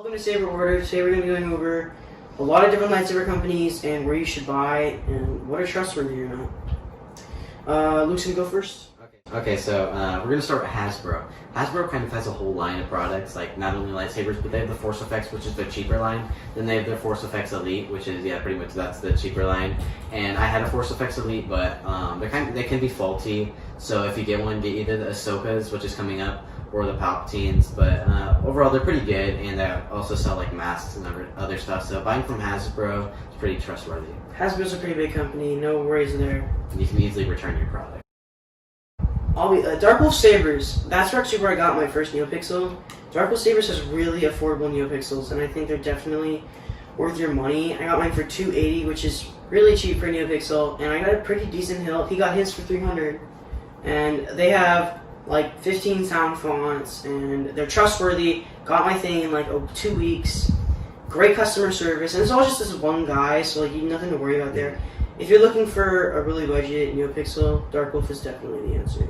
Welcome to Saber Order. Today we're going to be going over a lot of different lightsaber companies and where you should buy and what are trustworthy or not. Luke's going to go first. Okay, so we're going to start with Hasbro. Hasbro kind of has a whole line of products, like not only lightsabers, but they have the Force Effects, which is the cheaper line. Then they have their Force Effects Elite, which is, yeah, pretty much that's the cheaper line. And I had a Force Effects Elite, but they can be faulty. So if you get one, get either the Ahsokas, which is coming up, or the Palpatines. But overall, they're pretty good, and they also sell like masks and other stuff. So buying from Hasbro is pretty trustworthy. Hasbro's a pretty big company, no worries there. And you can easily return your product. Darkwolf Sabers. That's actually where I got my first Neopixel. Darkwolf Sabers has really affordable Neopixels, and I think they're definitely worth your money. I got mine for $280, which is really cheap for a Neopixel, and I got a pretty decent hilt. He got his for $300, and they have like 15 sound fonts, and they're trustworthy. Got my thing in like 2 weeks. Great customer service, and it's all just this one guy, so like you have nothing to worry about there. If you're looking for a really budget Neopixel, Darkwolf is definitely the answer.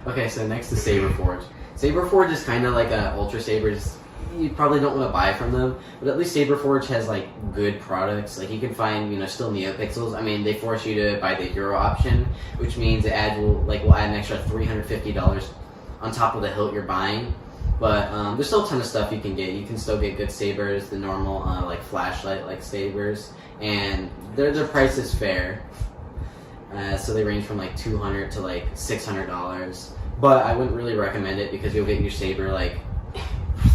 Okay, so next is Saber Forge. Saber Forge is kind of like Ultra Sabers. You probably don't want to buy from them, but at least Saber Forge has like good products. Like you can find, still Neopixels. I mean, they force you to buy the Hero option, which means will add an extra $350 on top of the hilt you're buying. But there's still a ton of stuff you can get. You can still get good sabers, the normal like flashlight like sabers, and their price is fair. So they range from like $200 to like $600. But I wouldn't really recommend it because you'll get your saber like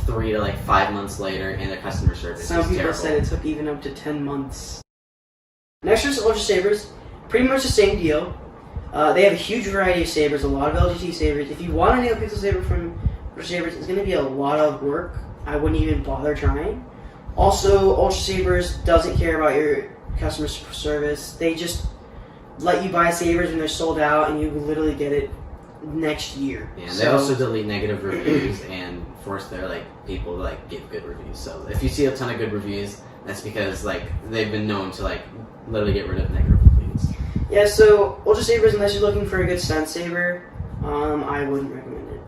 3 to like 5 months later, and their customer service is terrible. Some people said it took even up to 10 months. Next is Ultra Sabers. Pretty much the same deal. They have a huge variety of sabers, a lot of LGT sabers. If you want a Neopixel saber from Ultra Sabers, it's going to be a lot of work. I wouldn't even bother trying. Also, Ultra Sabers doesn't care about your customer service. They just let you buy sabers when they're sold out, and you literally get it next year. Yeah, and they also delete negative reviews and force their people to give good reviews. So if you see a ton of good reviews, that's because they've been known to literally get rid of negative reviews. Yeah, so Ultra Sabers, unless you're looking for a good stunt saber, I wouldn't recommend it.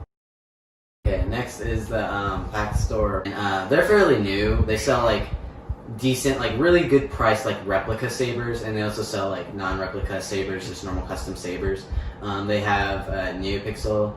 Okay, next is the Pack Store. And, they're fairly new. They sell decent, really good price replica sabers, and they also sell non-replica sabers, just normal custom sabers. They have Neopixel.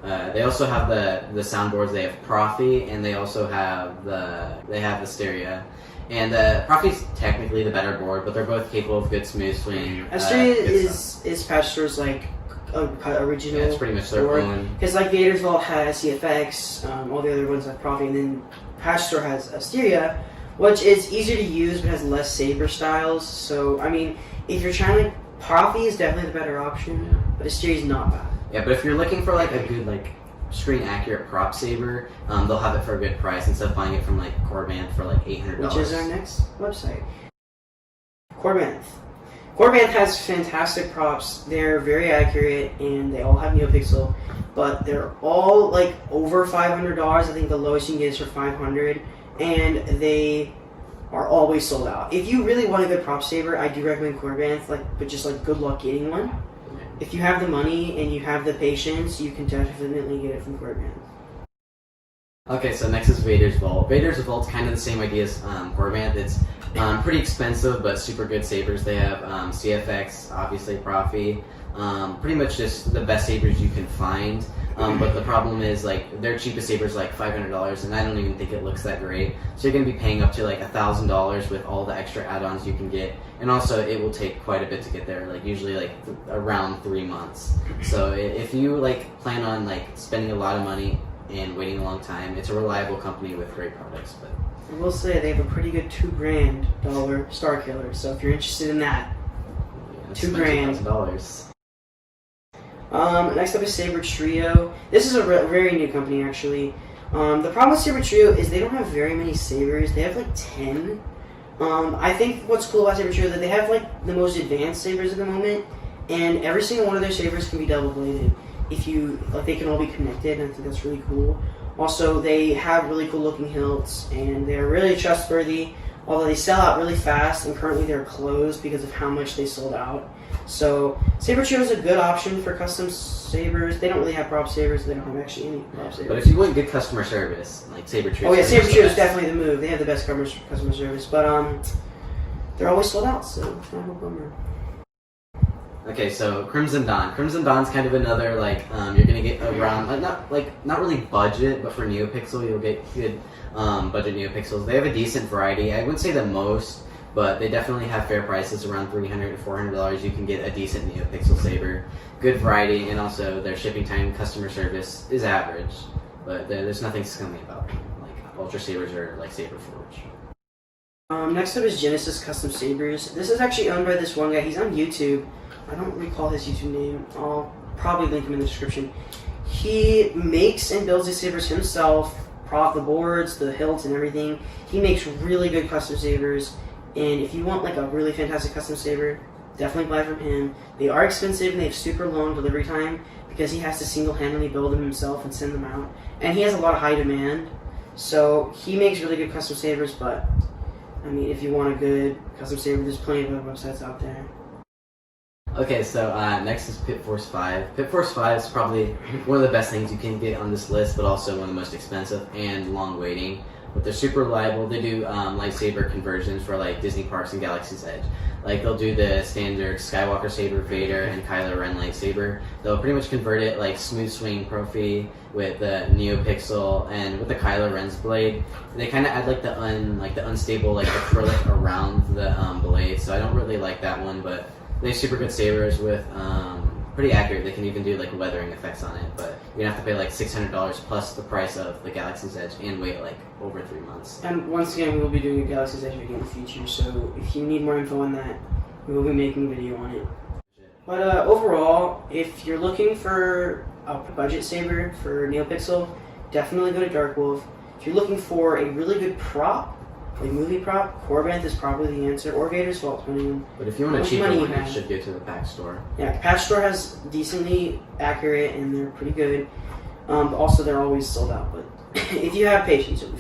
They also have the soundboards. They have Profi, and they also have Astaria. And Profi's technically the better board, but they're both capable of good smooth swing. Astaria is Patch Store's original. Yeah, it's pretty much their own. Because Vaders Ball has CFX, all the other ones have Profi, and then Patch Store has Astaria, which is easier to use but has less saber styles. So I mean, if you're trying Profi is definitely the better option, but Astaria is not bad. Yeah, but if you're looking for a good screen accurate prop saber, they'll have it for a good price instead of buying it from Corbanth for $800. Which is our next website. Corbanth. Corbanth has fantastic props. They're very accurate, and they all have Neopixel, but they're all over $500. I think the lowest you can get is for $500, and they are always sold out. If you really want a good prop saber, I do recommend Corbanth, but just good luck getting one. If you have the money and you have the patience, you can definitely get it from Corbanth. Okay, so next is Vaders Ball. Vaders Ball is kind of the same idea as Corbanth. It's pretty expensive, but super good sabers. They have CFX, obviously Profi, pretty much just the best sabers you can find. But the problem is their cheapest saber is $500, and I don't even think it looks that great. So you're gonna be paying up to $1,000 with all the extra add-ons you can get, and also it will take quite a bit to get there. Usually around 3 months. So if you plan on spending a lot of money and waiting a long time, it's a reliable company with great products. But I will say they have a pretty good $2,000 Star Killer. So if you're interested in that, $2,000. Next up is Saber Trio. This is a very new company, actually. The problem with Saber Trio is they don't have very many sabers. They have 10. I think what's cool about Saber Trio is that they have the most advanced sabers at the moment, and every single one of their sabers can be double bladed. If you they can all be connected, and I think that's really cool. Also, they have really cool looking hilts, and they're really trustworthy. although they sell out really fast, and currently they're closed because of how much they sold out. So Saber Trio is a good option for custom sabers. They don't really have prop sabers. They don't have actually any prop sabers. But if you want good customer service, like Saber Trio. Oh yeah, Saber Trio is definitely the move. They have the best customer service, but they're always sold out, so it's not a bummer. Okay, so Crimson Dawn. Crimson Dawn's kind of another you're gonna get around not really budget, but for Neopixel you'll get good budget Neopixels. They have a decent variety. I wouldn't say the most, but they definitely have fair prices around $300 to $400. You can get a decent Neopixel saber, good variety, and also their shipping time, customer service is average, but there's nothing scummy about them, like Ultra Sabers or like Saber Forge. Next up is Genesis Custom Sabers. This is actually owned by this one guy. He's on YouTube. I don't recall his YouTube name. I'll probably link him in the description. He makes and builds these sabers himself, the boards, the hilts, and everything. He makes really good custom sabers. And if you want like a really fantastic custom saber, definitely buy from him. They are expensive and they have super long delivery time because he has to single-handedly build them himself and send them out. And he has a lot of high demand, so he makes really good custom sabers. But I mean, if you want a good custom saber, there's plenty of other websites out there. Okay, so next is Pit Force 5. Pit Force 5 is probably one of the best things you can get on this list, but also one of the most expensive and long waiting. But they're super reliable. They do lightsaber conversions for like Disney Parks and Galaxy's Edge. Like they'll do the standard Skywalker saber, Vader, and Kylo Ren lightsaber. They'll pretty much convert it like smooth swing profi with the Neopixel and with the Kylo Ren's blade. They kind of add like the unstable like acrylic around the blade. So I don't really like that one, but they have super good sabers with pretty accurate. They can even do like weathering effects on it, but you're gonna have to pay like $600 plus the price of the Galaxy's Edge and wait like over 3 months. And once again, we will be doing a Galaxy's Edge video in the future, so if you need more info on that, we will be making a video on it. But overall, if you're looking for a budget saber for Neopixel, definitely go to Darkwolf. If you're looking for a really good prop, like movie prop, Corbin is probably the answer, or Vaders Ball, depending on But if you want a cheaper one, you should go to the Patch store. Yeah, the Patch store has decently accurate, and they're pretty good. But also, they're always sold out. But if you have patience, you'll be